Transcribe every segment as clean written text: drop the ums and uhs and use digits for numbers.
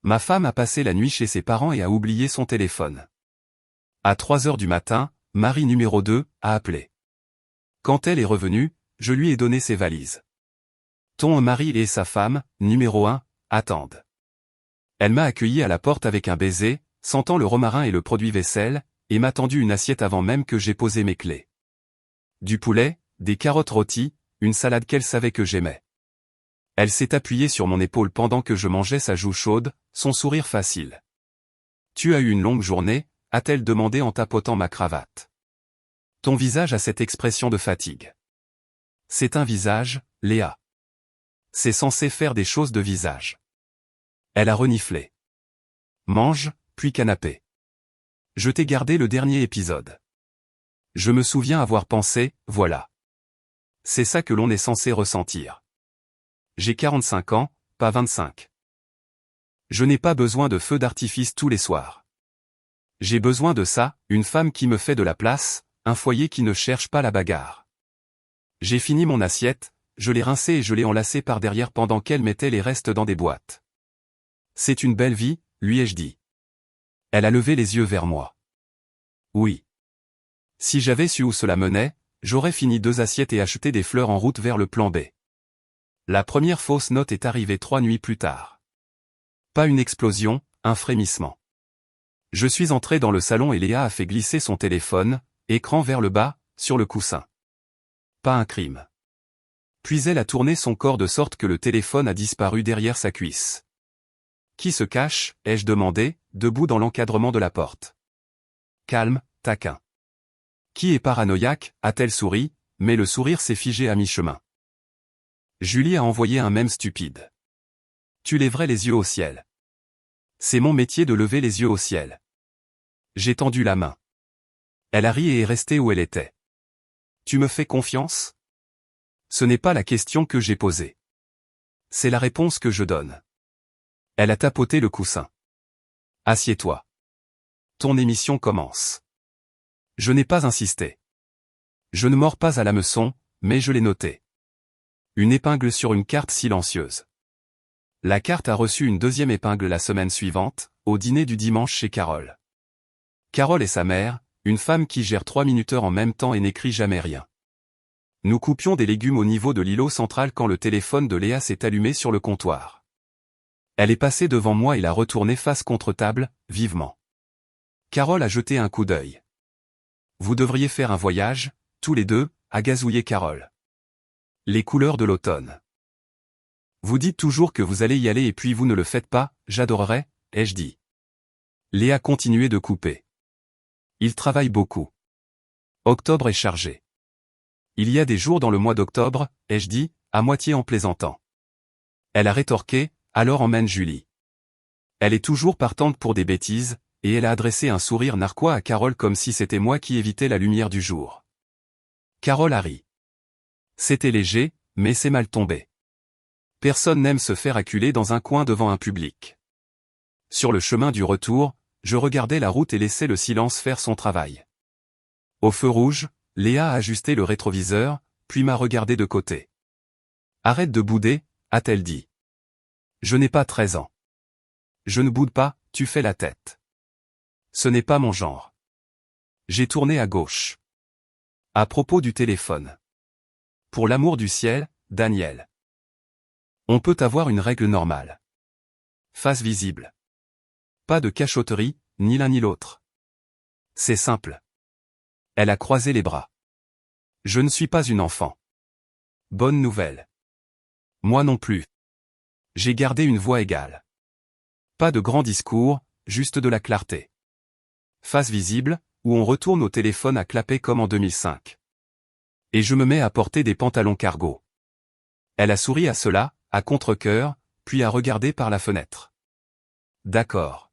Ma femme a passé la nuit chez ses parents et a oublié son téléphone. À 3 heures du matin, Marie numéro 2 a appelé. Quand elle est revenue, je lui ai donné ses valises. Ton mari et sa femme, numéro 1, attendent. Elle m'a accueilli à la porte avec un baiser, sentant le romarin et le produit vaisselle, et m'a tendu une assiette avant même que j'aie posé mes clés. Du poulet, des carottes rôties, une salade qu'elle savait que j'aimais. Elle s'est appuyée sur mon épaule pendant que je mangeais sa joue chaude, son sourire facile. Tu as eu une longue journée, a-t-elle demandé en tapotant ma cravate. Ton visage a cette expression de fatigue. C'est un visage, Léa. C'est censé faire des choses de visage. Elle a reniflé. Mange, puis canapé. Je t'ai gardé le dernier épisode. Je me souviens avoir pensé, voilà. C'est ça que l'on est censé ressentir. J'ai 45 ans, pas 25. Je n'ai pas besoin de feux d'artifice tous les soirs. J'ai besoin de ça, une femme qui me fait de la place, un foyer qui ne cherche pas la bagarre. J'ai fini mon assiette, je l'ai rincée et je l'ai enlacée par derrière pendant qu'elle mettait les restes dans des boîtes. C'est une belle vie, lui ai-je dit. Elle a levé les yeux vers moi. Oui. Si j'avais su où cela menait, j'aurais fini 2 assiettes et acheté des fleurs en route vers le plan B. La première fausse note est arrivée 3 nuits plus tard. Pas une explosion, un frémissement. Je suis entré dans le salon et Léa a fait glisser son téléphone, écran vers le bas, sur le coussin. Pas un crime. Puis elle a tourné son corps de sorte que le téléphone a disparu derrière sa cuisse. Qui se cache, ai-je demandé, debout dans l'encadrement de la porte. Calme, taquin. Qui est paranoïaque, a-t-elle souri, mais le sourire s'est figé à mi-chemin. Julie a envoyé un mème stupide. Tu lèverais les yeux au ciel. C'est mon métier de lever les yeux au ciel. J'ai tendu la main. Elle a ri et est restée où elle était. Tu me fais confiance? Ce n'est pas la question que j'ai posée. C'est la réponse que je donne. Elle a tapoté le coussin. Assieds-toi. Ton émission commence. Je n'ai pas insisté. Je ne mords pas à l'hameçon, mais je l'ai noté. Une épingle sur une carte silencieuse. La carte a reçu une deuxième épingle la semaine suivante, au dîner du dimanche chez Carole. Carole est sa mère, une femme qui gère 3 minuteurs en même temps et n'écrit jamais rien. Nous coupions des légumes au niveau de l'îlot central quand le téléphone de Léa s'est allumé sur le comptoir. Elle est passée devant moi et l'a retourné face contre table, vivement. Carole a jeté un coup d'œil. Vous devriez faire un voyage, tous les deux, a gazouillé Carole. Les couleurs de l'automne. Vous dites toujours que vous allez y aller et puis vous ne le faites pas, j'adorerais, ai-je dit. Léa continuait de couper. Il travaille beaucoup. Octobre est chargé. Il y a des jours dans le mois d'octobre, ai-je dit, à moitié en plaisantant. Elle a rétorqué, alors emmène Julie. Elle est toujours partante pour des bêtises, et elle a adressé un sourire narquois à Carole comme si c'était moi qui évitais la lumière du jour. Carole a ri. C'était léger, mais c'est mal tombé. Personne n'aime se faire acculer dans un coin devant un public. Sur le chemin du retour, je regardais la route et laissais le silence faire son travail. Au feu rouge, Léa a ajusté le rétroviseur, puis m'a regardé de côté. Arrête de bouder, a-t-elle dit. Je n'ai pas 13 ans. Je ne boude pas, tu fais la tête. Ce n'est pas mon genre. J'ai tourné à gauche. À propos du téléphone. Pour l'amour du ciel, Daniel. On peut avoir une règle normale. Face visible. Pas de cachotterie, ni l'un ni l'autre. C'est simple. Elle a croisé les bras. Je ne suis pas une enfant. Bonne nouvelle. Moi non plus. J'ai gardé une voix égale. Pas de grands discours, juste de la clarté. Face visible, où on retourne au téléphone à clapper comme en 2005. Et je me mets à porter des pantalons cargo. Elle a souri à cela, à contre-cœur, puis a regardé par la fenêtre. D'accord.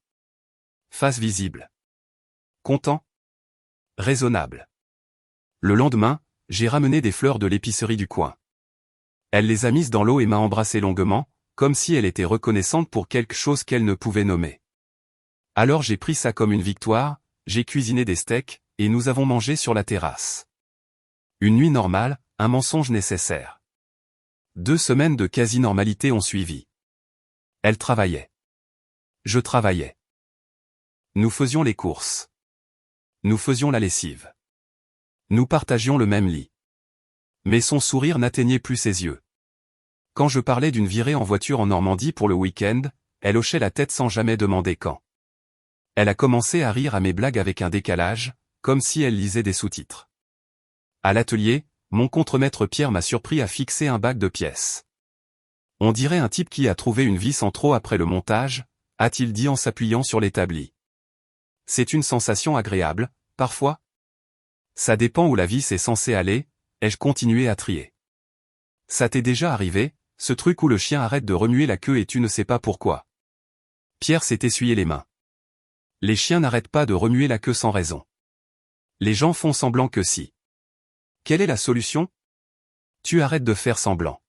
Face visible. Content? Raisonnable. Le lendemain, j'ai ramené des fleurs de l'épicerie du coin. Elle les a mises dans l'eau et m'a embrassé longuement, comme si elle était reconnaissante pour quelque chose qu'elle ne pouvait nommer. Alors j'ai pris ça comme une victoire, j'ai cuisiné des steaks, et nous avons mangé sur la terrasse. Une nuit normale, un mensonge nécessaire. 2 semaines de quasi-normalité ont suivi. Elle travaillait. Je travaillais. Nous faisions les courses. Nous faisions la lessive. Nous partagions le même lit. Mais son sourire n'atteignait plus ses yeux. Quand je parlais d'une virée en voiture en Normandie pour le week-end, elle hochait la tête sans jamais demander quand. Elle a commencé à rire à mes blagues avec un décalage, comme si elle lisait des sous-titres. À l'atelier, mon contremaître Pierre m'a surpris à fixer un bac de pièces. On dirait un type qui a trouvé une vis en trop après le montage, a-t-il dit en s'appuyant sur l'établi. C'est une sensation agréable, parfois. Ça dépend où la vis est censée aller, ai-je continué à trier. Ça t'est déjà arrivé, ce truc où le chien arrête de remuer la queue et tu ne sais pas pourquoi. Pierre s'est essuyé les mains. Les chiens n'arrêtent pas de remuer la queue sans raison. Les gens font semblant que si. Quelle est la solution? Tu arrêtes de faire semblant.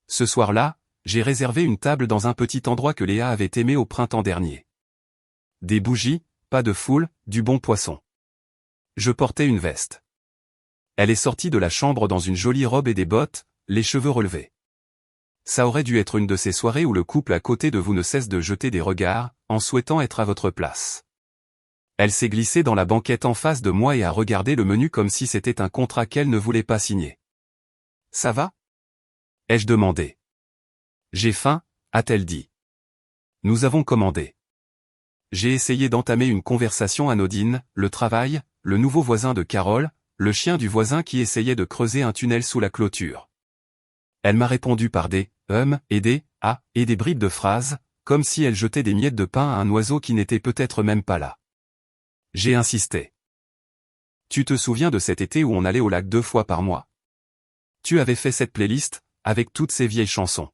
Ce soir-là, j'ai réservé une table dans un petit endroit que Léa avait aimé au printemps dernier. Des bougies, pas de foule, du bon poisson. Je portais une veste. Elle est sortie de la chambre dans une jolie robe et des bottes, les cheveux relevés. Ça aurait dû être une de ces soirées où le couple à côté de vous ne cesse de jeter des regards, en souhaitant être à votre place. Elle s'est glissée dans la banquette en face de moi et a regardé le menu comme si c'était un contrat qu'elle ne voulait pas signer. Ça va? Ai-je demandé. J'ai faim, a-t-elle dit. Nous avons commandé. J'ai essayé d'entamer une conversation anodine, le travail, le nouveau voisin de Carole, le chien du voisin qui essayait de creuser un tunnel sous la clôture. Elle m'a répondu par des « et des « ah » et des bribes de phrases, comme si elle jetait des miettes de pain à un oiseau qui n'était peut-être même pas là. J'ai insisté. Tu te souviens de cet été où on allait au lac 2 fois par mois? Tu avais fait cette playlist, avec toutes ces vieilles chansons.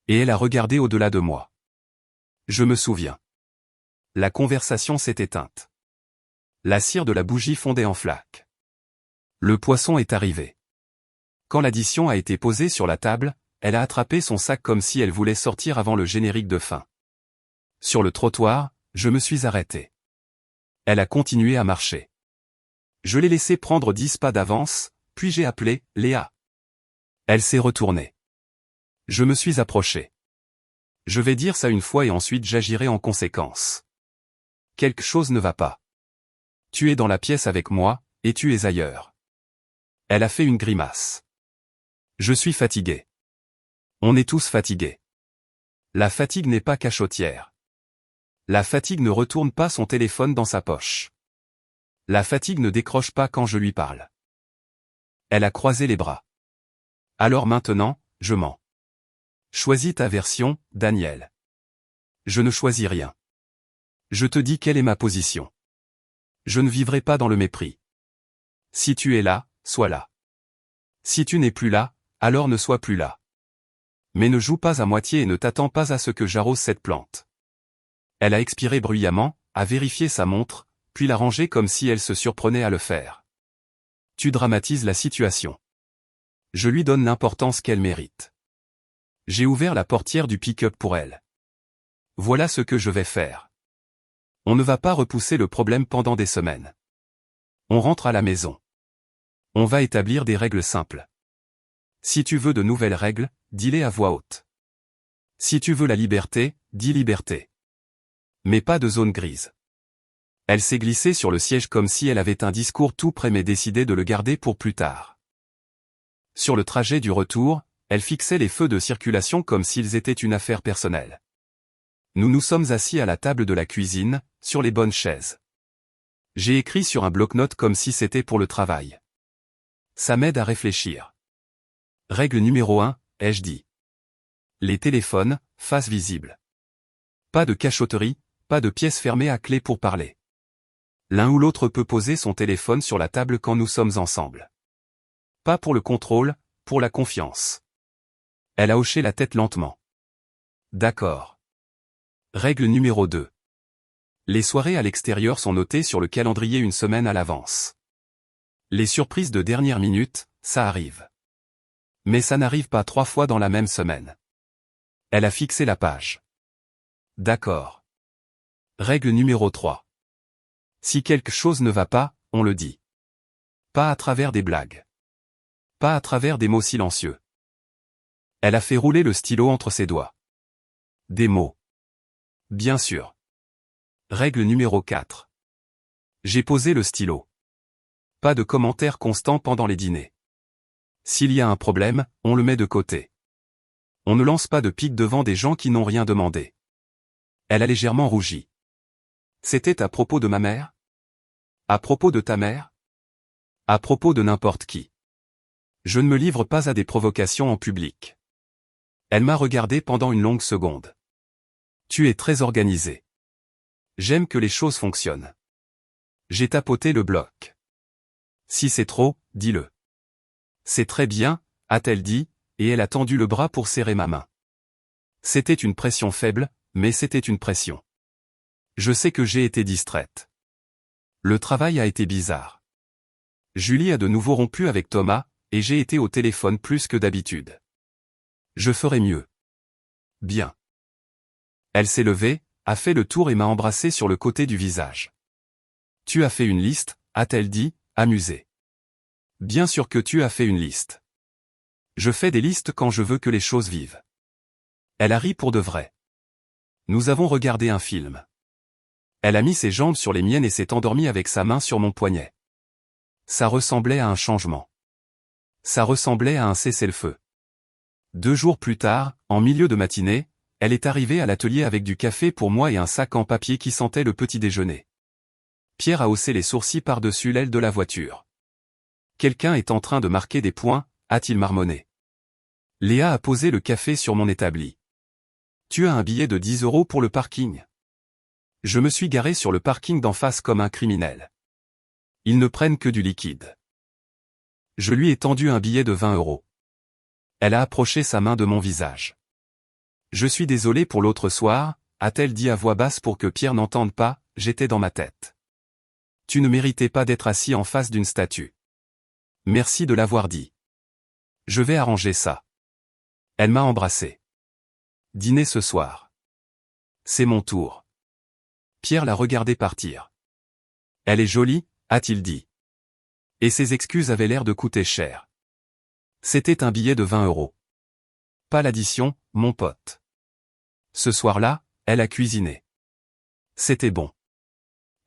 Et elle a regardé au-delà de moi. Je me souviens. La conversation s'est éteinte. La cire de la bougie fondait en flaques. Le poisson est arrivé. Quand l'addition a été posée sur la table, elle a attrapé son sac comme si elle voulait sortir avant le générique de fin. Sur le trottoir, je me suis arrêté. Elle a continué à marcher. Je l'ai laissé prendre 10 pas d'avance, puis j'ai appelé « Léa ». Elle s'est retournée. Je me suis approché. Je vais dire ça une fois et ensuite j'agirai en conséquence. Quelque chose ne va pas. Tu es dans la pièce avec moi, et tu es ailleurs. Elle a fait une grimace. Je suis fatigué. On est tous fatigués. La fatigue n'est pas cachotière. La fatigue ne retourne pas son téléphone dans sa poche. La fatigue ne décroche pas quand je lui parle. Elle a croisé les bras. Alors maintenant, je mens. Choisis ta version, Daniel. Je ne choisis rien. Je te dis quelle est ma position. Je ne vivrai pas dans le mépris. Si tu es là, sois là. Si tu n'es plus là, alors ne sois plus là. Mais ne joue pas à moitié et ne t'attends pas à ce que j'arrose cette plante. Elle a expiré bruyamment, a vérifié sa montre, puis l'a rangée comme si elle se surprenait à le faire. Tu dramatises la situation. Je lui donne l'importance qu'elle mérite. J'ai ouvert la portière du pick-up pour elle. Voilà ce que je vais faire. On ne va pas repousser le problème pendant des semaines. On rentre à la maison. On va établir des règles simples. Si tu veux de nouvelles règles, dis-les à voix haute. Si tu veux la liberté, dis liberté. Mais pas de zone grise. Elle s'est glissée sur le siège comme si elle avait un discours tout prêt mais décidé de le garder pour plus tard. Sur le trajet du retour, elle fixait les feux de circulation comme s'ils étaient une affaire personnelle. Nous nous sommes assis à la table de la cuisine, sur les bonnes chaises. J'ai écrit sur un bloc-notes comme si c'était pour le travail. Ça m'aide à réfléchir. Règle numéro 1, ai-je dit. Les téléphones, face visible. Pas de cachotterie, pas de pièce fermée à clé pour parler. L'un ou l'autre peut poser son téléphone sur la table quand nous sommes ensemble. Pas pour le contrôle, pour la confiance. Elle a hoché la tête lentement. D'accord. Règle numéro 2. Les soirées à l'extérieur sont notées sur le calendrier une semaine à l'avance. Les surprises de dernière minute, ça arrive. Mais ça n'arrive pas 3 fois dans la même semaine. Elle a fixé la page. D'accord. Règle numéro 3. Si quelque chose ne va pas, on le dit. Pas à travers des blagues. Pas à travers des mots silencieux. Elle a fait rouler le stylo entre ses doigts. Des mots. Bien sûr. Règle numéro 4. J'ai posé le stylo. Pas de commentaires constants pendant les dîners. S'il y a un problème, on le met de côté. On ne lance pas de pique devant des gens qui n'ont rien demandé. Elle a légèrement rougi. C'était à propos de ma mère? À propos de ta mère? À propos de n'importe qui. Je ne me livre pas à des provocations en public. Elle m'a regardé pendant une longue seconde. Tu es très organisé. J'aime que les choses fonctionnent. J'ai tapoté le bloc. Si c'est trop, dis-le. C'est très bien, a-t-elle dit, et elle a tendu le bras pour serrer ma main. C'était une pression faible, mais c'était une pression. Je sais que j'ai été distraite. Le travail a été bizarre. Julie a de nouveau rompu avec Thomas, et j'ai été au téléphone plus que d'habitude. Je ferai mieux. Bien. Elle s'est levée, a fait le tour et m'a embrassé sur le côté du visage. Tu as fait une liste, a-t-elle dit, amusée. Bien sûr que tu as fait une liste. Je fais des listes quand je veux que les choses vivent. Elle a ri pour de vrai. Nous avons regardé un film. Elle a mis ses jambes sur les miennes et s'est endormie avec sa main sur mon poignet. Ça ressemblait à un changement. Ça ressemblait à un cessez-le-feu. 2 jours plus tard, en milieu de matinée, elle est arrivée à l'atelier avec du café pour moi et un sac en papier qui sentait le petit déjeuner. Pierre a haussé les sourcils par-dessus l'aile de la voiture. Quelqu'un est en train de marquer des points, a-t-il marmonné. Léa a posé le café sur mon établi. Tu as un billet de 10 € pour le parking. Je me suis garé sur le parking d'en face comme un criminel. Ils ne prennent que du liquide. Je lui ai tendu un billet de 20 €. Elle a approché sa main de mon visage. Je suis désolé pour l'autre soir, a-t-elle dit à voix basse pour que Pierre n'entende pas, j'étais dans ma tête. Tu ne méritais pas d'être assis en face d'une statue. Merci de l'avoir dit. Je vais arranger ça. Elle m'a embrassé. Dîner ce soir. C'est mon tour. Pierre l'a regardé partir. Elle est jolie, a-t-il dit. Et ses excuses avaient l'air de coûter cher. C'était un billet de 20 €. Pas l'addition, mon pote. Ce soir-là, elle a cuisiné. C'était bon.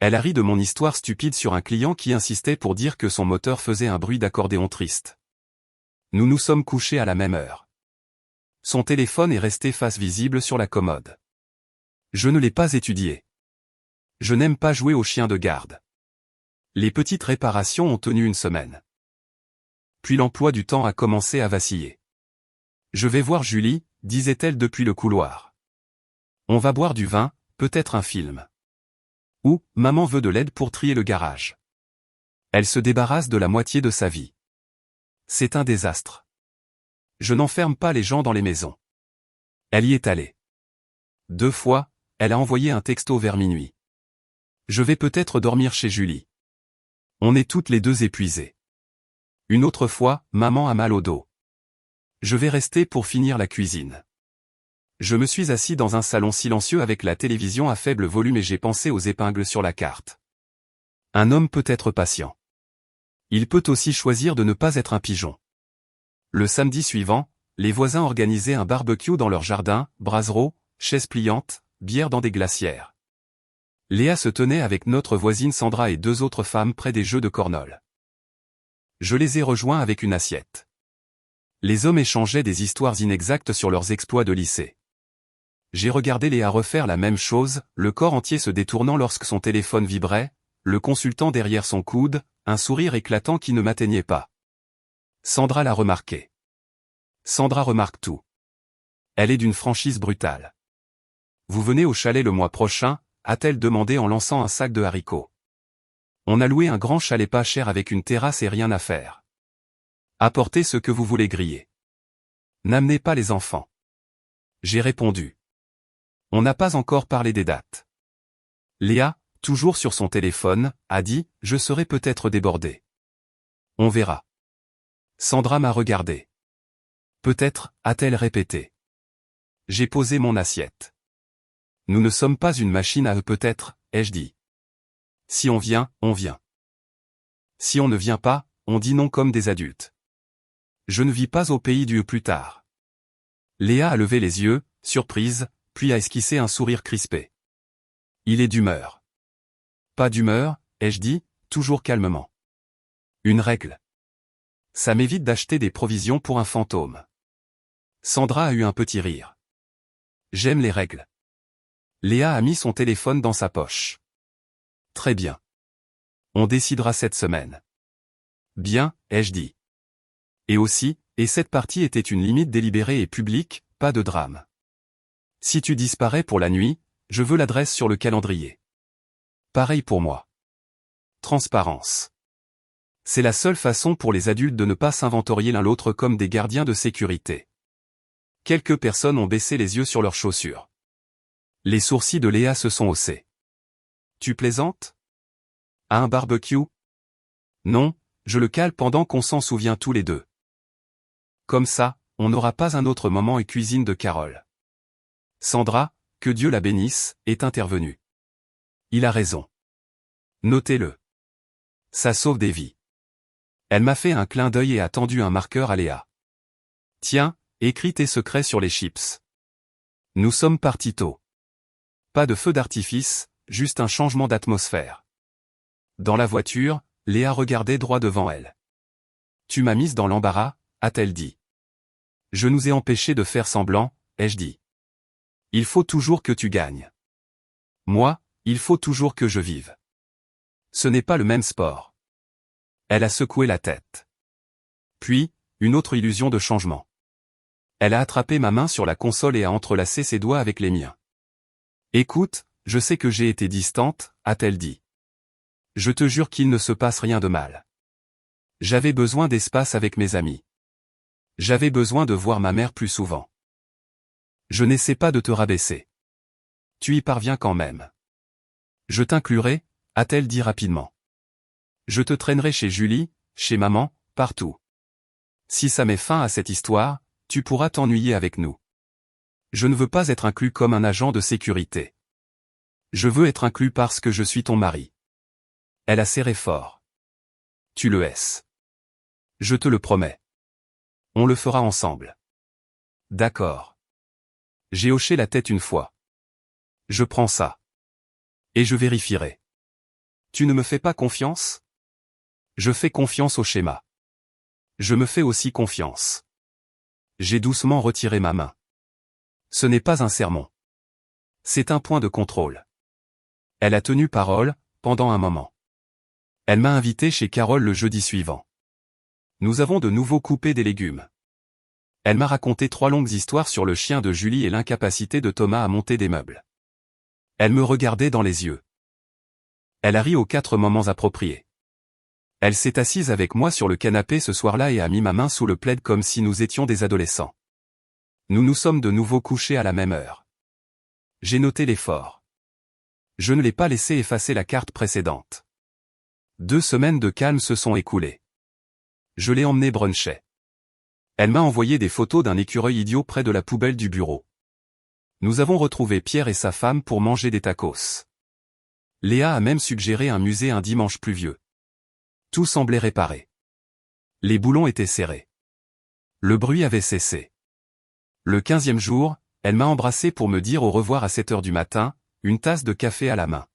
Elle a ri de mon histoire stupide sur un client qui insistait pour dire que son moteur faisait un bruit d'accordéon triste. Nous nous sommes couchés à la même heure. Son téléphone est resté face visible sur la commode. Je ne l'ai pas étudié. Je n'aime pas jouer au chien de garde. Les petites réparations ont tenu une semaine. Puis l'emploi du temps a commencé à vaciller. Je vais voir Julie, disait-elle depuis le couloir. On va boire du vin, peut-être un film. Ou, maman veut de l'aide pour trier le garage. Elle se débarrasse de la moitié de sa vie. C'est un désastre. Je n'enferme pas les gens dans les maisons. Elle y est allée. 2 fois, elle a envoyé un texto vers minuit. Je vais peut-être dormir chez Julie. On est toutes les deux épuisées. Une autre fois, maman a mal au dos. Je vais rester pour finir la cuisine. Je me suis assis dans un salon silencieux avec la télévision à faible volume et j'ai pensé aux épingles sur la carte. Un homme peut être patient. Il peut aussi choisir de ne pas être un pigeon. Le samedi suivant, les voisins organisaient un barbecue dans leur jardin, brassereau, chaises pliantes, bière dans des glacières. Léa se tenait avec notre voisine Sandra et 2 autres femmes près des jeux de cornol. Je les ai rejoints avec une assiette. Les hommes échangeaient des histoires inexactes sur leurs exploits de lycée. J'ai regardé Léa refaire la même chose, le corps entier se détournant lorsque son téléphone vibrait, le consultant derrière son coude, un sourire éclatant qui ne m'atteignait pas. Sandra l'a remarqué. Sandra remarque tout. Elle est d'une franchise brutale. Vous venez au chalet le mois prochain, a-t-elle demandé en lançant un sac de haricots. On a loué un grand chalet pas cher avec une terrasse et rien à faire. Apportez ce que vous voulez griller. N'amenez pas les enfants. J'ai répondu. On n'a pas encore parlé des dates. Léa, toujours sur son téléphone, a dit, je serai peut-être débordée. On verra. Sandra m'a regardé. Peut-être, a-t-elle répété. J'ai posé mon assiette. Nous ne sommes pas une machine à peut-être, ai-je dit. Si on vient, on vient. Si on ne vient pas, on dit non comme des adultes. Je ne vis pas au pays du plus tard. Léa a levé les yeux, surprise, puis a esquissé un sourire crispé. Il est d'humeur. Pas d'humeur, ai-je dit, toujours calmement. Une règle. Ça m'évite d'acheter des provisions pour un fantôme. Sandra a eu un petit rire. J'aime les règles. Léa a mis son téléphone dans sa poche. Très bien. On décidera cette semaine. Bien, ai-je dit. Et aussi, et cette partie était une limite délibérée et publique, pas de drame. Si tu disparais pour la nuit, je veux l'adresse sur le calendrier. Pareil pour moi. Transparence. C'est la seule façon pour les adultes de ne pas s'inventorier l'un l'autre comme des gardiens de sécurité. Quelques personnes ont baissé les yeux sur leurs chaussures. Les sourcils de Léa se sont haussés. Tu plaisantes? À un barbecue? Non, je le cale pendant qu'on s'en souvient tous les deux. Comme ça, on n'aura pas un autre moment et cuisine de Carole. Sandra, que Dieu la bénisse, est intervenue. Il a raison. Notez-le. Ça sauve des vies. Elle m'a fait un clin d'œil et a tendu un marqueur à Léa. Tiens, écris tes secrets sur les chips. Nous sommes partis tôt. Pas de feu d'artifice, juste un changement d'atmosphère. Dans la voiture, Léa regardait droit devant elle. Tu m'as mise dans l'embarras, a-t-elle dit. Je nous ai empêchés de faire semblant, ai-je dit. Il faut toujours que tu gagnes. Moi, il faut toujours que je vive. Ce n'est pas le même sport. Elle a secoué la tête. Puis, une autre illusion de changement. Elle a attrapé ma main sur la console et a entrelacé ses doigts avec les miens. Écoute, je sais que j'ai été distante, a-t-elle dit. Je te jure qu'il ne se passe rien de mal. J'avais besoin d'espace avec mes amis. J'avais besoin de voir ma mère plus souvent. Je n'essaie pas de te rabaisser. Tu y parviens quand même. Je t'inclurai, a-t-elle dit rapidement. Je te traînerai chez Julie, chez maman, partout. Si ça met fin à cette histoire, tu pourras t'ennuyer avec nous. Je ne veux pas être inclus comme un agent de sécurité. Je veux être inclus parce que je suis ton mari. Elle a serré fort. Tu le hais. Je te le promets. On le fera ensemble. D'accord. J'ai hoché la tête une fois. Je prends ça. Et je vérifierai. Tu ne me fais pas confiance? Je fais confiance au schéma. Je me fais aussi confiance. J'ai doucement retiré ma main. Ce n'est pas un sermon. C'est un point de contrôle. Elle a tenu parole, pendant un moment. Elle m'a invité chez Carole le jeudi suivant. Nous avons de nouveau coupé des légumes. Elle m'a raconté 3 longues histoires sur le chien de Julie et l'incapacité de Thomas à monter des meubles. Elle me regardait dans les yeux. Elle a ri aux 4 moments appropriés. Elle s'est assise avec moi sur le canapé ce soir-là et a mis ma main sous le plaid comme si nous étions des adolescents. Nous nous sommes de nouveau couchés à la même heure. J'ai noté l'effort. Je ne l'ai pas laissé effacer la carte précédente. 2 semaines de calme se sont écoulées. Je l'ai emmené bruncher. Elle m'a envoyé des photos d'un écureuil idiot près de la poubelle du bureau. Nous avons retrouvé Pierre et sa femme pour manger des tacos. Léa a même suggéré un musée un dimanche pluvieux. Tout semblait réparé. Les boulons étaient serrés. Le bruit avait cessé. Le 15e jour, elle m'a embrassé pour me dire au revoir à 7 heures du matin, une tasse de café à la main.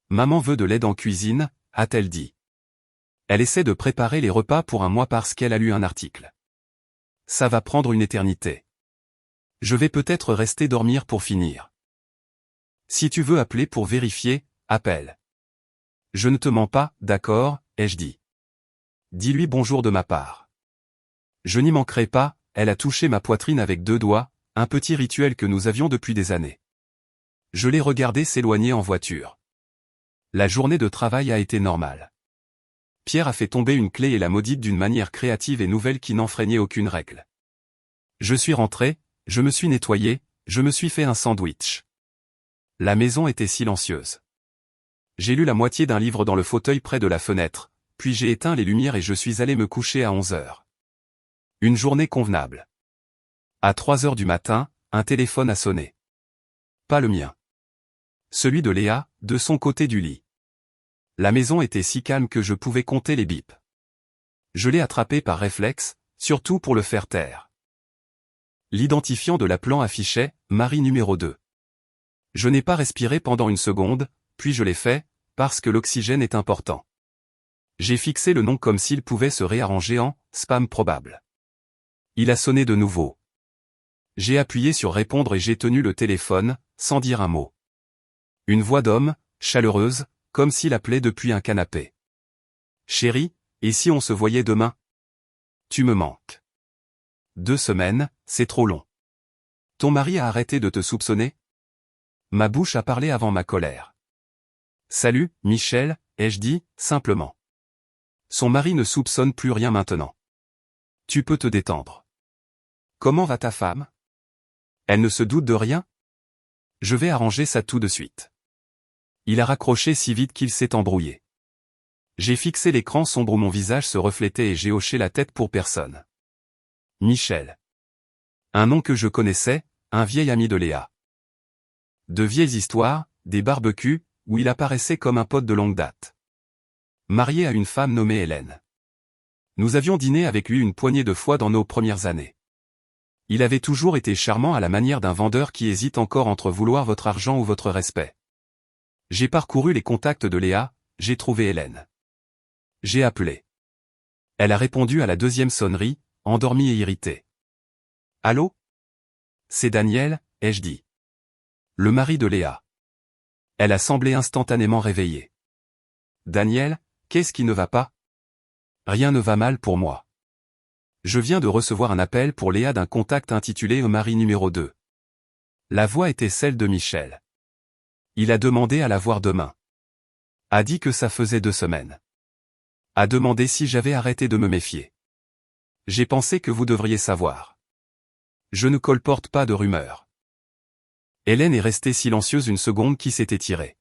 Maman veut de l'aide en cuisine, a-t-elle dit. Elle essaie de préparer les repas pour un mois parce qu'elle a lu un article. Ça va prendre une éternité. Je vais peut-être rester dormir pour finir. Si tu veux appeler pour vérifier, appelle. Je ne te mens pas, d'accord, ai-je dit. Dis-lui bonjour de ma part. Je n'y manquerai pas, elle a touché ma poitrine avec 2 doigts, un petit rituel que nous avions depuis des années. Je l'ai regardé s'éloigner en voiture. La journée de travail a été normale. Pierre a fait tomber une clé et la maudite d'une manière créative et nouvelle qui n'enfreignait aucune règle. Je suis rentré, je me suis nettoyé, je me suis fait un sandwich. La maison était silencieuse. J'ai lu la moitié d'un livre dans le fauteuil près de la fenêtre, puis j'ai éteint les lumières et je suis allé me coucher à 11 heures. Une journée convenable. À 3 heures du matin, un téléphone a sonné. Pas le mien. Celui de Léa, de son côté du lit. La maison était si calme que je pouvais compter les bips. Je l'ai attrapé par réflexe, surtout pour le faire taire. L'identifiant de l'appelant affichait « Marie numéro 2 ». Je n'ai pas respiré pendant une seconde, puis je l'ai fait, parce que l'oxygène est important. J'ai fixé le nom comme s'il pouvait se réarranger en « spam probable ». Il a sonné de nouveau. J'ai appuyé sur répondre et j'ai tenu le téléphone, sans dire un mot. Une voix d'homme, chaleureuse, comme s'il appelait depuis un canapé. Chérie, et si on se voyait demain? Tu me manques. 2 semaines, c'est trop long. Ton mari a arrêté de te soupçonner? Ma bouche a parlé avant ma colère. Salut, Michel, ai-je dit, simplement. Son mari ne soupçonne plus rien maintenant. Tu peux te détendre. Comment va ta femme? Elle ne se doute de rien? Je vais arranger ça tout de suite. Il a raccroché si vite qu'il s'est embrouillé. J'ai fixé l'écran sombre où mon visage se reflétait et j'ai hoché la tête pour personne. Michel. Un nom que je connaissais, un vieil ami de Léa. De vieilles histoires, des barbecues, où il apparaissait comme un pote de longue date. Marié à une femme nommée Hélène. Nous avions dîné avec lui une poignée de fois dans nos premières années. Il avait toujours été charmant à la manière d'un vendeur qui hésite encore entre vouloir votre argent ou votre respect. J'ai parcouru les contacts de Léa, j'ai trouvé Hélène. J'ai appelé. Elle a répondu à la 2e sonnerie, endormie et irritée. Allô? C'est Daniel, ai-je dit. Le mari de Léa. Elle a semblé instantanément réveillée. Daniel, qu'est-ce qui ne va pas? Rien ne va mal pour moi. Je viens de recevoir un appel pour Léa d'un contact intitulé au mari numéro 2. La voix était celle de Michel. Il a demandé à la voir demain. A dit que ça faisait 2 semaines. A demandé si j'avais arrêté de me méfier. J'ai pensé que vous devriez savoir. Je ne colporte pas de rumeurs. Hélène est restée silencieuse une seconde qui s'est étirée.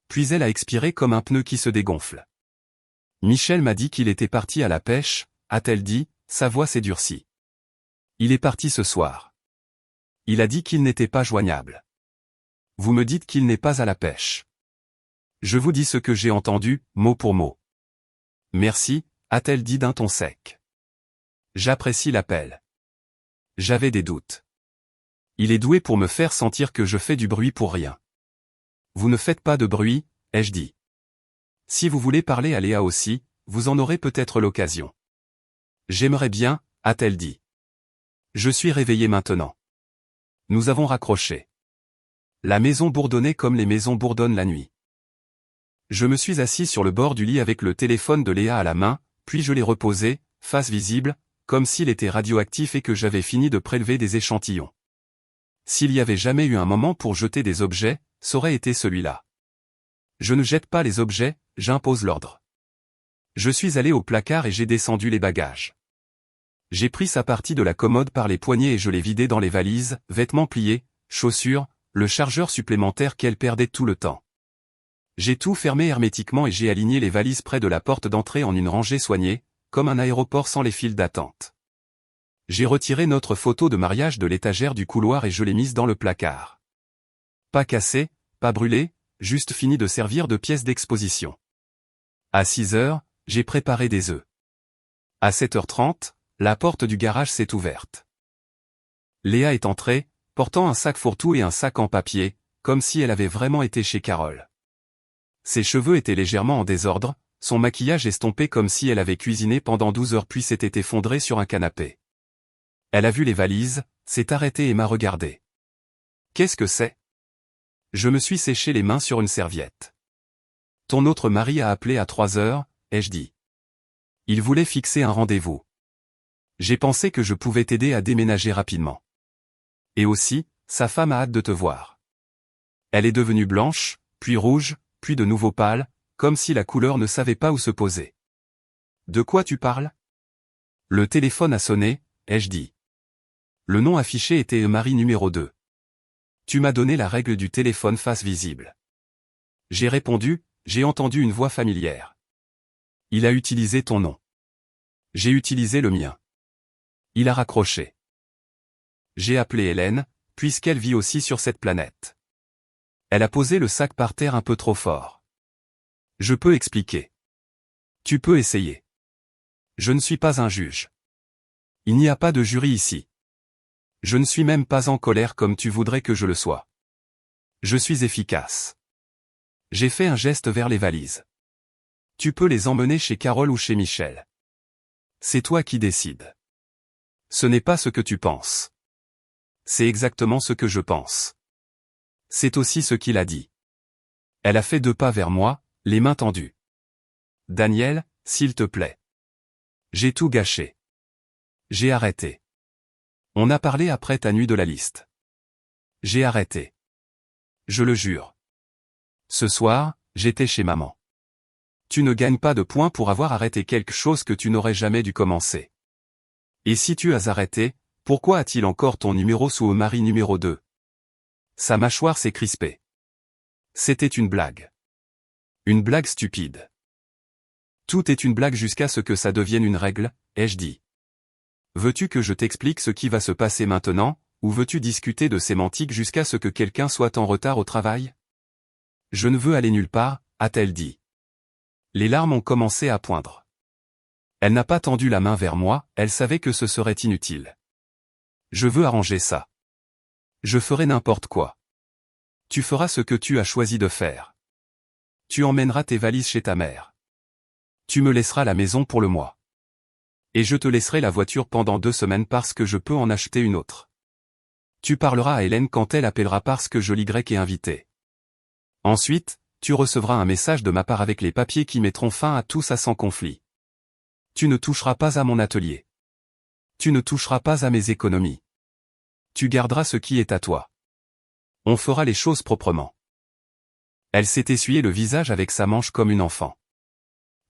Puis elle a expiré comme un pneu qui se dégonfle. Michel m'a dit qu'il était parti à la pêche, a-t-elle dit, sa voix s'est durcie. Il est parti ce soir. Il a dit qu'il n'était pas joignable. Vous me dites qu'il n'est pas à la pêche. Je vous dis ce que j'ai entendu, mot pour mot. Merci, a-t-elle dit d'un ton sec. J'apprécie l'appel. J'avais des doutes. Il est doué pour me faire sentir que je fais du bruit pour rien. Vous ne faites pas de bruit, ai-je dit. Si vous voulez parler à Léa aussi, vous en aurez peut-être l'occasion. J'aimerais bien, a-t-elle dit. Je suis réveillé maintenant. Nous avons raccroché. La maison bourdonnait comme les maisons bourdonnent la nuit. Je me suis assis sur le bord du lit avec le téléphone de Léa à la main, puis je l'ai reposé, face visible, comme s'il était radioactif et que j'avais fini de prélever des échantillons. S'il y avait jamais eu un moment pour jeter des objets, ça aurait été celui-là. Je ne jette pas les objets, j'impose l'ordre. Je suis allé au placard et j'ai descendu les bagages. J'ai pris sa partie de la commode par les poignets et je l'ai vidé dans les valises, vêtements pliés, chaussures, le chargeur supplémentaire qu'elle perdait tout le temps. J'ai tout fermé hermétiquement et j'ai aligné les valises près de la porte d'entrée en une rangée soignée, comme un aéroport sans les files d'attente. J'ai retiré notre photo de mariage de l'étagère du couloir et je l'ai mise dans le placard. Pas cassée, pas brûlée, juste fini de servir de pièce d'exposition. À 6 heures, j'ai préparé des œufs. À 7h30, la porte du garage s'est ouverte. Léa est entrée, portant un sac fourre-tout et un sac en papier, comme si elle avait vraiment été chez Carole. Ses cheveux étaient légèrement en désordre, son maquillage estompé comme si elle avait cuisiné pendant 12 heures puis s'était effondrée sur un canapé. Elle a vu les valises, s'est arrêtée et m'a regardé. Qu'est-ce que c'est? Je me suis séché les mains sur une serviette. Ton autre mari a appelé à 3 heures, ai-je dit. Il voulait fixer un rendez-vous. J'ai pensé que je pouvais t'aider à déménager rapidement. Et aussi, sa femme a hâte de te voir. Elle est devenue blanche, puis rouge, puis de nouveau pâle, comme si la couleur ne savait pas où se poser. De quoi tu parles? Le téléphone a sonné, ai-je dit. Le nom affiché était mari numéro 2. Tu m'as donné la règle du téléphone face visible. J'ai répondu, j'ai entendu une voix familière. Il a utilisé ton nom. J'ai utilisé le mien. Il a raccroché. J'ai appelé Hélène, puisqu'elle vit aussi sur cette planète. Elle a posé le sac par terre un peu trop fort. Je peux expliquer. Tu peux essayer. Je ne suis pas un juge. Il n'y a pas de jury ici. Je ne suis même pas en colère comme tu voudrais que je le sois. Je suis efficace. J'ai fait un geste vers les valises. Tu peux les emmener chez Carole ou chez Michel. C'est toi qui décides. Ce n'est pas ce que tu penses. C'est exactement ce que je pense. C'est aussi ce qu'il a dit. Elle a fait 2 pas vers moi, les mains tendues. Daniel, s'il te plaît. J'ai tout gâché. J'ai arrêté. On a parlé après ta nuit de la liste. J'ai arrêté. Je le jure. Ce soir, j'étais chez maman. Tu ne gagnes pas de points pour avoir arrêté quelque chose que tu n'aurais jamais dû commencer. Et si tu as arrêté, pourquoi a-t-il encore ton numéro sous au mari numéro 2? Sa mâchoire s'est crispée. C'était une blague. Une blague stupide. Tout est une blague jusqu'à ce que ça devienne une règle, ai-je dit. Veux-tu que je t'explique ce qui va se passer maintenant, ou veux-tu discuter de sémantique jusqu'à ce que quelqu'un soit en retard au travail? Je ne veux aller nulle part, a-t-elle dit. Les larmes ont commencé à poindre. Elle n'a pas tendu la main vers moi, elle savait que ce serait inutile. Je veux arranger ça. Je ferai n'importe quoi. Tu feras ce que tu as choisi de faire. Tu emmèneras tes valises chez ta mère. Tu me laisseras la maison pour le mois. Et je te laisserai la voiture pendant 2 semaines parce que je peux en acheter une autre. Tu parleras à Hélène quand elle appellera parce que je l'ai invité. Ensuite, tu recevras un message de ma part avec les papiers qui mettront fin à tout ça sans conflit. Tu ne toucheras pas à mon atelier. Tu ne toucheras pas à mes économies. Tu garderas ce qui est à toi. On fera les choses proprement. Elle s'est essuyé le visage avec sa manche comme une enfant.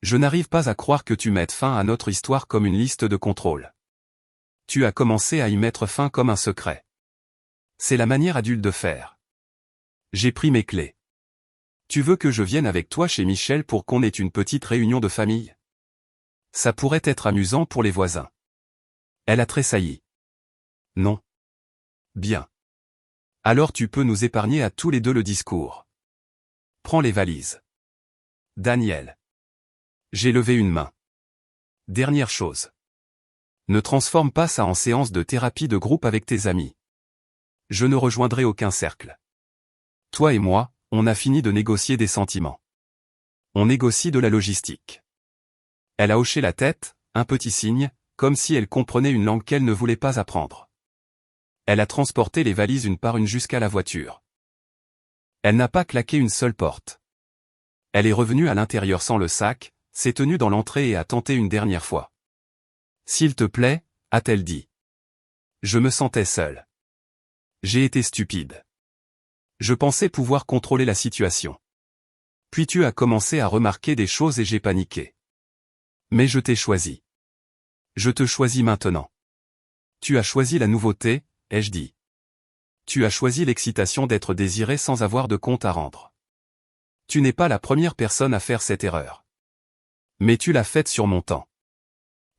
Je n'arrive pas à croire que tu mettes fin à notre histoire comme une liste de contrôle. Tu as commencé à y mettre fin comme un secret. C'est la manière adulte de faire. J'ai pris mes clés. Tu veux que je vienne avec toi chez Michel pour qu'on ait une petite réunion de famille? Ça pourrait être amusant pour les voisins. Elle a tressailli. Non. Bien. Alors tu peux nous épargner à tous les 2 le discours. Prends les valises. Daniel. J'ai levé une main. Dernière chose. Ne transforme pas ça en séance de thérapie de groupe avec tes amis. Je ne rejoindrai aucun cercle. Toi et moi, on a fini de négocier des sentiments. On négocie de la logistique. Elle a hoché la tête, un petit signe, comme si elle comprenait une langue qu'elle ne voulait pas apprendre. Elle a transporté les valises une par une jusqu'à la voiture. Elle n'a pas claqué une seule porte. Elle est revenue à l'intérieur sans le sac, s'est tenue dans l'entrée et a tenté une dernière fois. S'il te plaît, a-t-elle dit. Je me sentais seule. J'ai été stupide. Je pensais pouvoir contrôler la situation. Puis tu as commencé à remarquer des choses et j'ai paniqué. Mais je t'ai choisi. Je te choisis maintenant. Tu as choisi la nouveauté, ai-je dit. Tu as choisi l'excitation d'être désiré sans avoir de compte à rendre. Tu n'es pas la première personne à faire cette erreur. Mais tu l'as faite sur mon temps.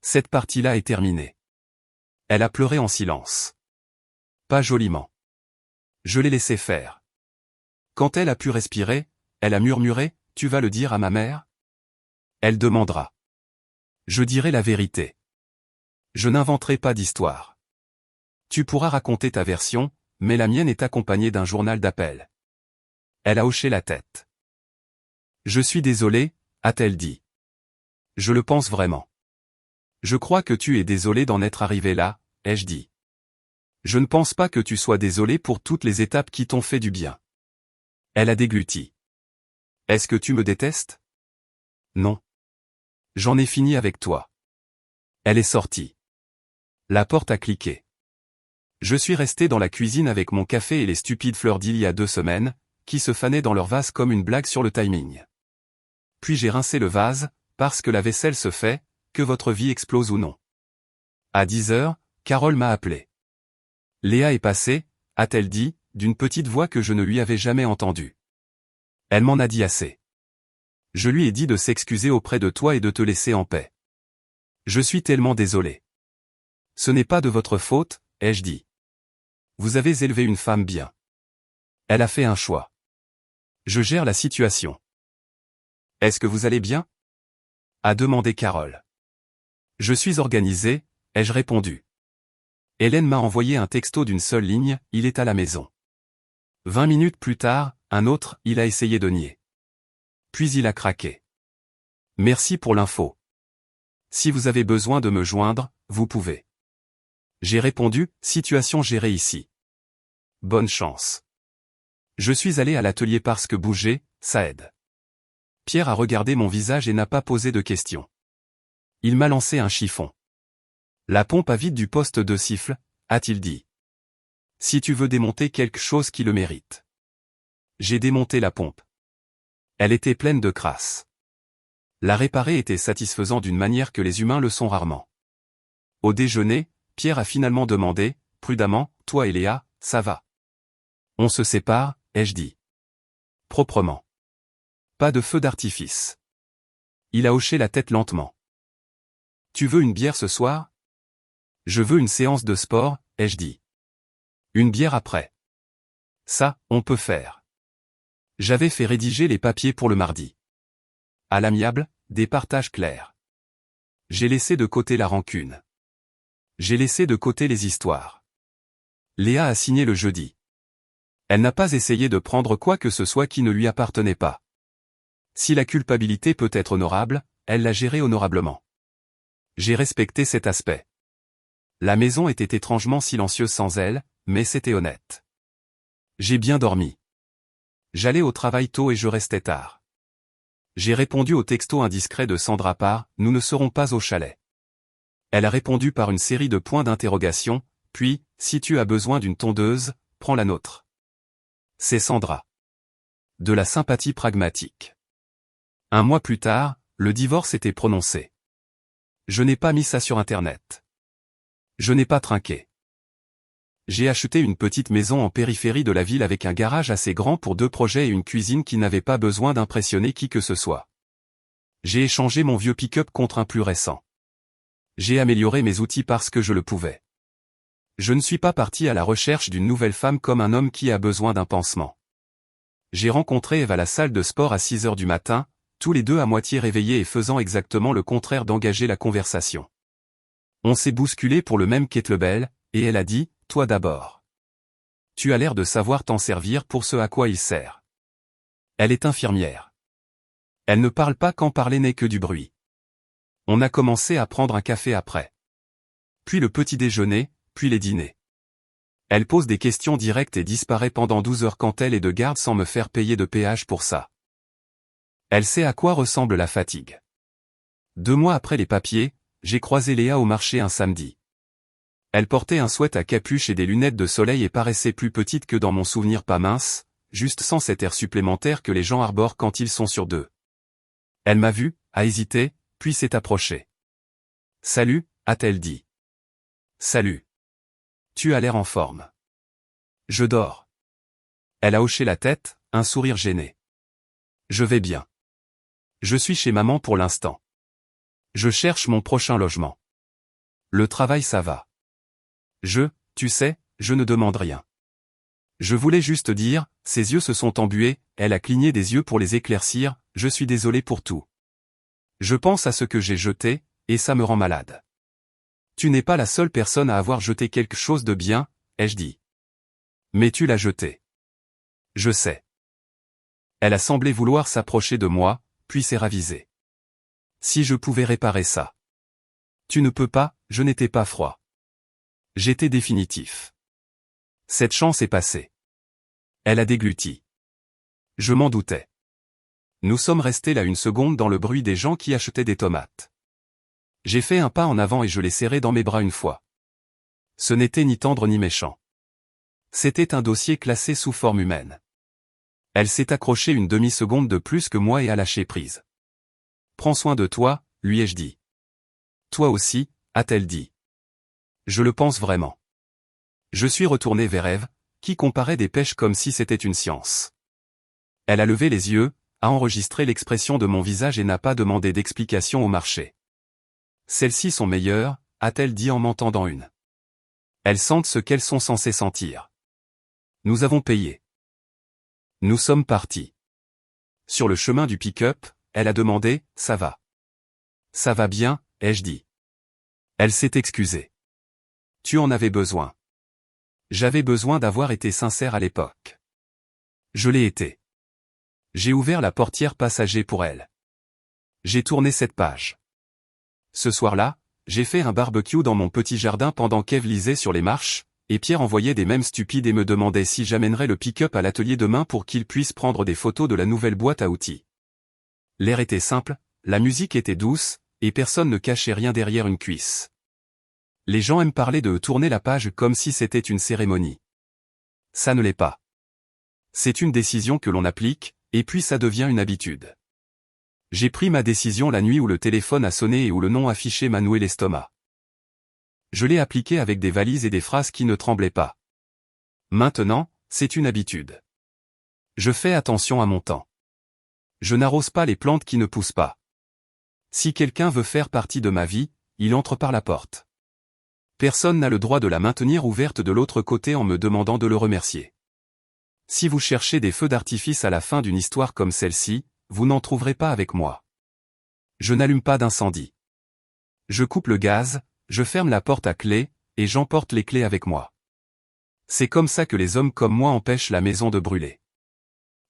Cette partie-là est terminée. Elle a pleuré en silence. Pas joliment. Je l'ai laissé faire. Quand elle a pu respirer, elle a murmuré, « Tu vas le dire à ma mère ?» Elle demandera. Je dirai la vérité. Je n'inventerai pas d'histoire. Tu pourras raconter ta version, mais la mienne est accompagnée d'un journal d'appel. Elle a hoché la tête. Je suis désolé, a-t-elle dit. Je le pense vraiment. Je crois que tu es désolé d'en être arrivé là, ai-je dit. Je ne pense pas que tu sois désolé pour toutes les étapes qui t'ont fait du bien. Elle a dégluti. Est-ce que tu me détestes? Non. J'en ai fini avec toi. Elle est sortie. La porte a cliqué. Je suis resté dans la cuisine avec mon café et les stupides fleurs d'il y a 2 semaines, qui se fanaient dans leur vase comme une blague sur le timing. Puis j'ai rincé le vase, parce que la vaisselle se fait, que votre vie explose ou non. À 10 heures, Carole m'a appelé. Léa est passée, a-t-elle dit, d'une petite voix que je ne lui avais jamais entendue. Elle m'en a dit assez. Je lui ai dit de s'excuser auprès de toi et de te laisser en paix. Je suis tellement désolé. Ce n'est pas de votre faute, ai-je dit. Vous avez élevé une femme bien. Elle a fait un choix. Je gère la situation. Est-ce que vous allez bien? A demandé Carole. Je suis organisé, ai-je répondu. Hélène m'a envoyé un texto d'une seule ligne, il est à la maison. 20 minutes plus tard, un autre, il a essayé de nier. Puis il a craqué. Merci pour l'info. Si vous avez besoin de me joindre, vous pouvez. J'ai répondu, situation gérée ici. Bonne chance. Je suis allé à l'atelier parce que bouger, ça aide. Pierre a regardé mon visage et n'a pas posé de questions. Il m'a lancé un chiffon. La pompe à vide du poste de siffle, a-t-il dit. Si tu veux démonter quelque chose qui le mérite. J'ai démonté la pompe. Elle était pleine de crasse. La réparer était satisfaisant d'une manière que les humains le sont rarement. Au déjeuner, Pierre a finalement demandé, prudemment, toi et Léa, ça va. On se sépare, ai-je dit. Proprement. Pas de feu d'artifice. Il a hoché la tête lentement. Tu veux une bière ce soir? Je veux une séance de sport, ai-je dit. Une bière après. Ça, on peut faire. J'avais fait rédiger les papiers pour le mardi. À l'amiable, des partages clairs. J'ai laissé de côté la rancune. J'ai laissé de côté les histoires. Léa a signé le jeudi. Elle n'a pas essayé de prendre quoi que ce soit qui ne lui appartenait pas. Si la culpabilité peut être honorable, elle l'a gérée honorablement. J'ai respecté cet aspect. La maison était étrangement silencieuse sans elle, mais c'était honnête. J'ai bien dormi. J'allais au travail tôt et je restais tard. J'ai répondu au texto indiscret de Sandra par « Nous ne serons pas au chalet ». Elle a répondu par une série de points d'interrogation, puis « Si tu as besoin d'une tondeuse, prends la nôtre ». C'est Sandra. De la sympathie pragmatique. Un mois plus tard, le divorce était prononcé. Je n'ai pas mis ça sur Internet. Je n'ai pas trinqué. J'ai acheté une petite maison en périphérie de la ville avec un garage assez grand pour 2 projets et une cuisine qui n'avait pas besoin d'impressionner qui que ce soit. J'ai échangé mon vieux pick-up contre un plus récent. J'ai amélioré mes outils parce que je le pouvais. Je ne suis pas parti à la recherche d'une nouvelle femme comme un homme qui a besoin d'un pansement. J'ai rencontré Eve à la salle de sport à 6 heures du matin, tous les deux à moitié réveillés et faisant exactement le contraire d'engager la conversation. On s'est bousculé pour le même kettlebell, et elle a dit, toi d'abord. Tu as l'air de savoir t'en servir pour ce à quoi il sert. Elle est infirmière. Elle ne parle pas quand parler n'est que du bruit. On a commencé à prendre un café après. Puis le petit déjeuner, puis les dîners. Elle pose des questions directes et disparaît pendant 12 heures quand elle est de garde sans me faire payer de péage pour ça. Elle sait à quoi ressemble la fatigue. 2 mois après les papiers, j'ai croisé Léa au marché un samedi. Elle portait un sweat à capuche et des lunettes de soleil et paraissait plus petite que dans mon souvenir pas mince, juste sans cet air supplémentaire que les gens arborent quand ils sont sur 2. Elle m'a vu, a hésité, puis s'est approchée. Salut, a-t-elle dit. Salut. Tu as l'air en forme. Je dors. Elle a hoché la tête, un sourire gêné. Je vais bien. Je suis chez maman pour l'instant. Je cherche mon prochain logement. Le travail ça va. Tu sais, je ne demande rien. Je voulais juste dire, ses yeux se sont embués, elle a cligné des yeux pour les éclaircir, je suis désolé pour tout. Je pense à ce que j'ai jeté, et ça me rend malade. Tu n'es pas la seule personne à avoir jeté quelque chose de bien, ai-je dit. Mais tu l'as jeté. Je sais. Elle a semblé vouloir s'approcher de moi, puis s'est ravisée. Si je pouvais réparer ça. Tu ne peux pas, je n'étais pas froid. J'étais définitif. Cette chance est passée. Elle a dégluti. Je m'en doutais. Nous sommes restés là une seconde dans le bruit des gens qui achetaient des tomates. J'ai fait un pas en avant et je l'ai serré dans mes bras une fois. Ce n'était ni tendre ni méchant. C'était un dossier classé sous forme humaine. Elle s'est accrochée une demi-seconde de plus que moi et a lâché prise. Prends soin de toi, lui ai-je dit. Toi aussi, a-t-elle dit. Je le pense vraiment. Je suis retourné vers Ève, qui comparait des pêches comme si c'était une science. Elle a levé les yeux, a enregistré l'expression de mon visage et n'a pas demandé d'explication au marché. Celles-ci sont meilleures, a-t-elle dit en m'en tendant une. Elles sentent ce qu'elles sont censées sentir. Nous avons payé. Nous sommes partis. Sur le chemin du pick-up, elle a demandé, ça va. Ça va bien, ai-je dit. Elle s'est excusée. Tu en avais besoin. J'avais besoin d'avoir été sincère à l'époque. Je l'ai été. J'ai ouvert la portière passager pour elle. J'ai tourné cette page. Ce soir-là, j'ai fait un barbecue dans mon petit jardin pendant qu'Ève lisait sur les marches, et Pierre envoyait des mèmes stupides et me demandait si j'amènerais le pick-up à l'atelier demain pour qu'il puisse prendre des photos de la nouvelle boîte à outils. L'air était simple, la musique était douce, et personne ne cachait rien derrière une cuisse. Les gens aiment parler de tourner la page comme si c'était une cérémonie. Ça ne l'est pas. C'est une décision que l'on applique, et puis ça devient une habitude. J'ai pris ma décision la nuit où le téléphone a sonné et où le nom affiché m'a noué l'estomac. Je l'ai appliqué avec des valises et des phrases qui ne tremblaient pas. Maintenant, c'est une habitude. Je fais attention à mon temps. Je n'arrose pas les plantes qui ne poussent pas. Si quelqu'un veut faire partie de ma vie, il entre par la porte. Personne n'a le droit de la maintenir ouverte de l'autre côté en me demandant de le remercier. Si vous cherchez des feux d'artifice à la fin d'une histoire comme celle-ci, vous n'en trouverez pas avec moi. Je n'allume pas d'incendie. Je coupe le gaz, je ferme la porte à clé, et j'emporte les clés avec moi. C'est comme ça que les hommes comme moi empêchent la maison de brûler.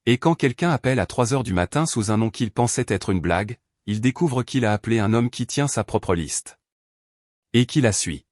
Et quand quelqu'un appelle à 3 heures du matin sous un nom qu'il pensait être une blague, il découvre qu'il a appelé un homme qui tient sa propre liste. Et qui la suit.